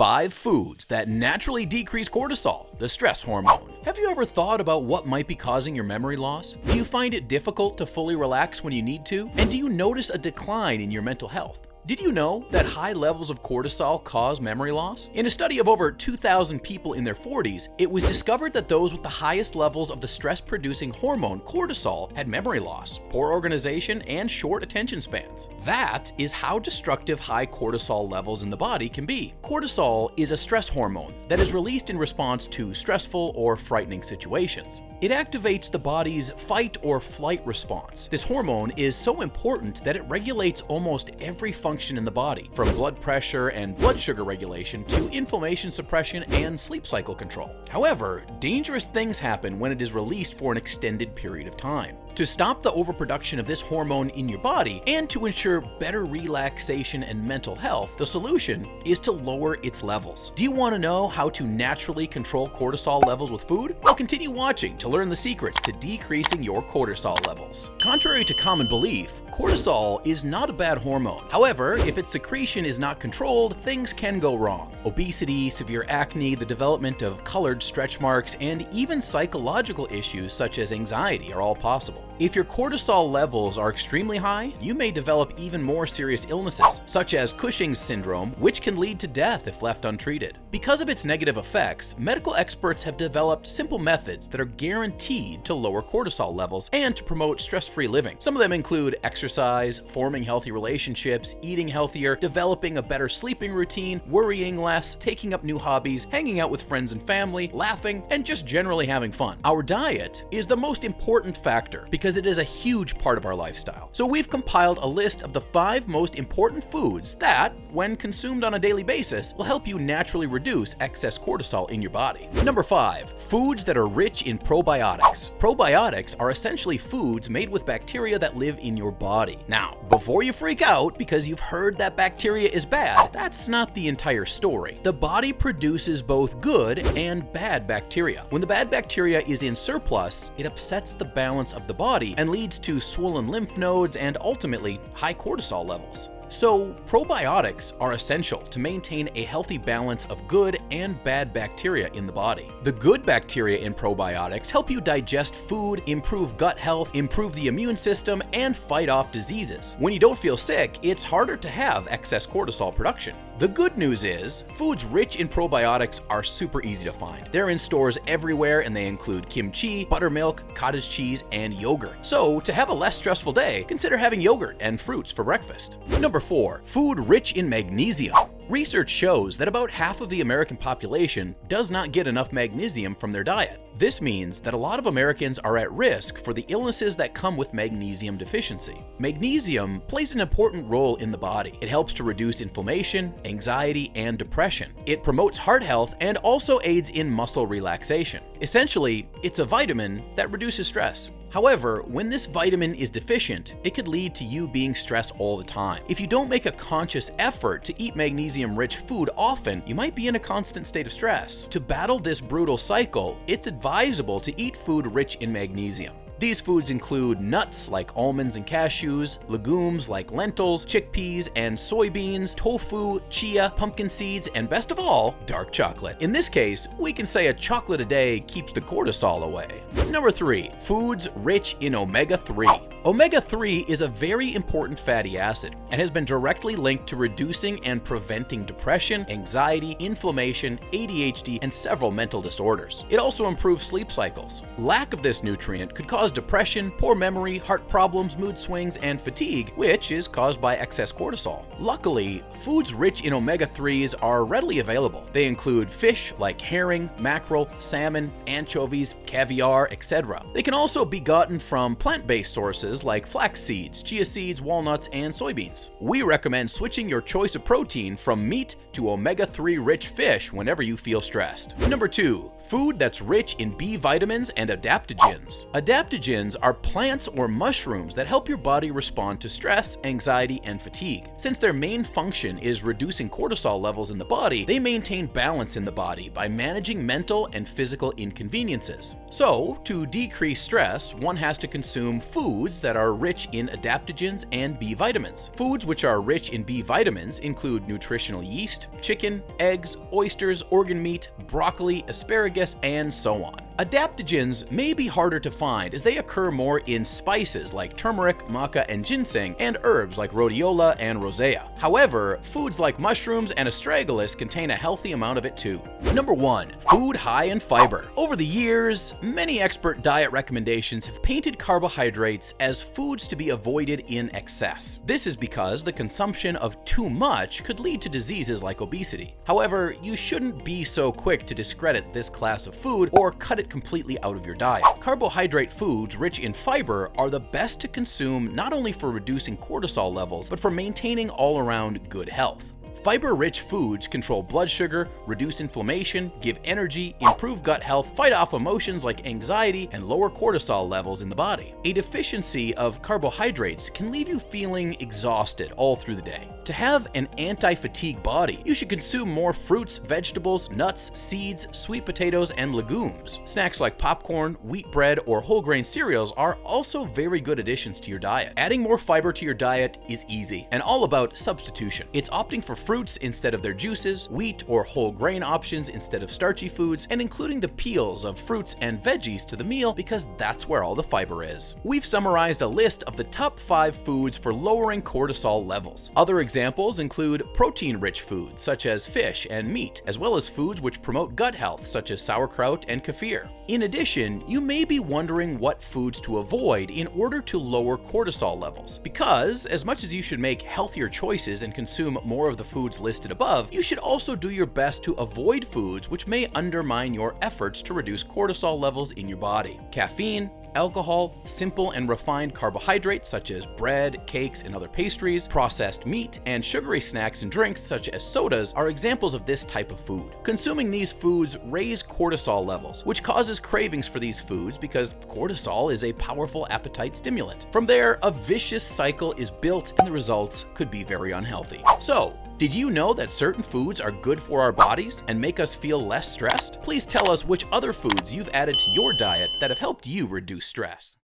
5 foods that naturally decrease cortisol, the stress hormone. Have you ever thought about what might be causing your memory loss? Do you find it difficult to fully relax when you need to? And do you notice a decline in your mental health? Did you know that high levels of cortisol cause memory loss? In a study of over 2,000 people in their 40s, it was discovered that those with the highest levels of the stress-producing hormone cortisol had memory loss, poor organization, and short attention spans. That is how destructive high cortisol levels in the body can be. Cortisol is a stress hormone that is released in response to stressful or frightening situations. It activates the body's fight or flight response. This hormone is so important that it regulates almost every function in the body, from blood pressure and blood sugar regulation to inflammation suppression and sleep cycle control. However, dangerous things happen when it is released for an extended period of time. To stop the overproduction of this hormone in your body and to ensure better relaxation and mental health, the solution is to lower its levels. Do you want to know how to naturally control cortisol levels with food? Well, continue watching to learn the secrets to decreasing your cortisol levels. Contrary to common belief, cortisol is not a bad hormone. However, if its secretion is not controlled, things can go wrong. Obesity, severe acne, the development of colored stretch marks, and even psychological issues such as anxiety are all possible. If your cortisol levels are extremely high, you may develop even more serious illnesses, such as Cushing's syndrome, which can lead to death if left untreated. Because of its negative effects, medical experts have developed simple methods that are guaranteed to lower cortisol levels and to promote stress-free living. Some of them include exercise, forming healthy relationships, eating healthier, developing a better sleeping routine, worrying less, taking up new hobbies, hanging out with friends and family, laughing, and just generally having fun. Our diet is the most important factor because it is a huge part of our lifestyle. So we've compiled a list of the 5 most important foods that, when consumed on a daily basis, will help you naturally reduce excess cortisol in your body. Number 5, foods that are rich in probiotics. Probiotics are essentially foods made with bacteria that live in your body. Now, before you freak out because you've heard that bacteria is bad, that's not the entire story. The body produces both good and bad bacteria. When the bad bacteria is in surplus, it upsets the balance of the body and leads to swollen lymph nodes and ultimately high cortisol levels. So, probiotics are essential to maintain a healthy balance of good and bad bacteria in the body. The good bacteria in probiotics help you digest food, improve gut health, improve the immune system, and fight off diseases. When you don't feel sick, it's harder to have excess cortisol production. The good news is, foods rich in probiotics are super easy to find. They're in stores everywhere and they include kimchi, buttermilk, cottage cheese, and yogurt. So, to have a less stressful day, consider having yogurt and fruits for breakfast. Number 4, food rich in magnesium. Research shows that about half of the American population does not get enough magnesium from their diet. This means that a lot of Americans are at risk for the illnesses that come with magnesium deficiency. Magnesium plays an important role in the body. It helps to reduce inflammation, anxiety, and depression. It promotes heart health and also aids in muscle relaxation. Essentially, it's a vitamin that reduces stress. However, when this vitamin is deficient, it could lead to you being stressed all the time. If you don't make a conscious effort to eat magnesium-rich food often, you might be in a constant state of stress. To battle this brutal cycle, it's advisable to eat food rich in magnesium. These foods include nuts like almonds and cashews, legumes like lentils, chickpeas and soybeans, tofu, chia, pumpkin seeds, and best of all, dark chocolate. In this case, we can say a chocolate a day keeps the cortisol away. Number 3, foods rich in omega-3. Omega-3 is a very important fatty acid and has been directly linked to reducing and preventing depression, anxiety, inflammation, ADHD, and several mental disorders. It also improves sleep cycles. Lack of this nutrient could cause depression, poor memory, heart problems, mood swings, and fatigue, which is caused by excess cortisol. Luckily, foods rich in omega-3s are readily available. They include fish like herring, mackerel, salmon, anchovies, caviar, etc. They can also be gotten from plant-based sources like flax seeds, chia seeds, walnuts, and soybeans. We recommend switching your choice of protein from meat to omega-3 rich fish whenever you feel stressed. Number 2, food that's rich in B vitamins and adaptogens. Adaptogens are plants or mushrooms that help your body respond to stress, anxiety, and fatigue. Since their main function is reducing cortisol levels in the body, they maintain balance in the body by managing mental and physical inconveniences. So, to decrease stress, one has to consume foods that are rich in adaptogens and B vitamins. Foods which are rich in B vitamins include nutritional yeast, yeast, chicken, eggs, oysters, organ meat, broccoli, asparagus, and so on. Adaptogens may be harder to find as they occur more in spices like turmeric, maca, and ginseng, and herbs like rhodiola and rosea. However, foods like mushrooms and astragalus contain a healthy amount of it too. Number 1. Food high in fiber. Over the years, many expert diet recommendations have painted carbohydrates as foods to be avoided in excess. This is because the consumption of too much could lead to diseases like obesity. However, you shouldn't be so quick to discredit this class of food or cut it completely out of your diet. Carbohydrate foods rich in fiber are the best to consume not only for reducing cortisol levels, but for maintaining all-around good health. Fiber-rich foods control blood sugar, reduce inflammation, give energy, improve gut health, fight off emotions like anxiety, and lower cortisol levels in the body. A deficiency of carbohydrates can leave you feeling exhausted all through the day. To have an anti-fatigue body, you should consume more fruits, vegetables, nuts, seeds, sweet potatoes, and legumes. Snacks like popcorn, wheat bread, or whole grain cereals are also very good additions to your diet. Adding more fiber to your diet is easy and all about substitution. It's opting for fruits instead of their juices, wheat or whole grain options instead of starchy foods, and including the peels of fruits and veggies to the meal because that's where all the fiber is. We've summarized a list of the top 5 foods for lowering cortisol levels. Other examples include protein-rich foods such as fish and meat, as well as foods which promote gut health such as sauerkraut and kefir. In addition, you may be wondering what foods to avoid in order to lower cortisol levels. Because, as much as you should make healthier choices and consume more of the foods listed above, you should also do your best to avoid foods which may undermine your efforts to reduce cortisol levels in your body. Caffeine, alcohol, simple and refined carbohydrates such as bread, cakes, and other pastries, processed meat, and sugary snacks and drinks such as sodas are examples of this type of food. Consuming these foods raise cortisol levels, which causes cravings for these foods because cortisol is a powerful appetite stimulant. From there, a vicious cycle is built and the results could be very unhealthy. So, did you know that certain foods are good for our bodies and make us feel less stressed? Please tell us which other foods you've added to your diet that have helped you reduce stress.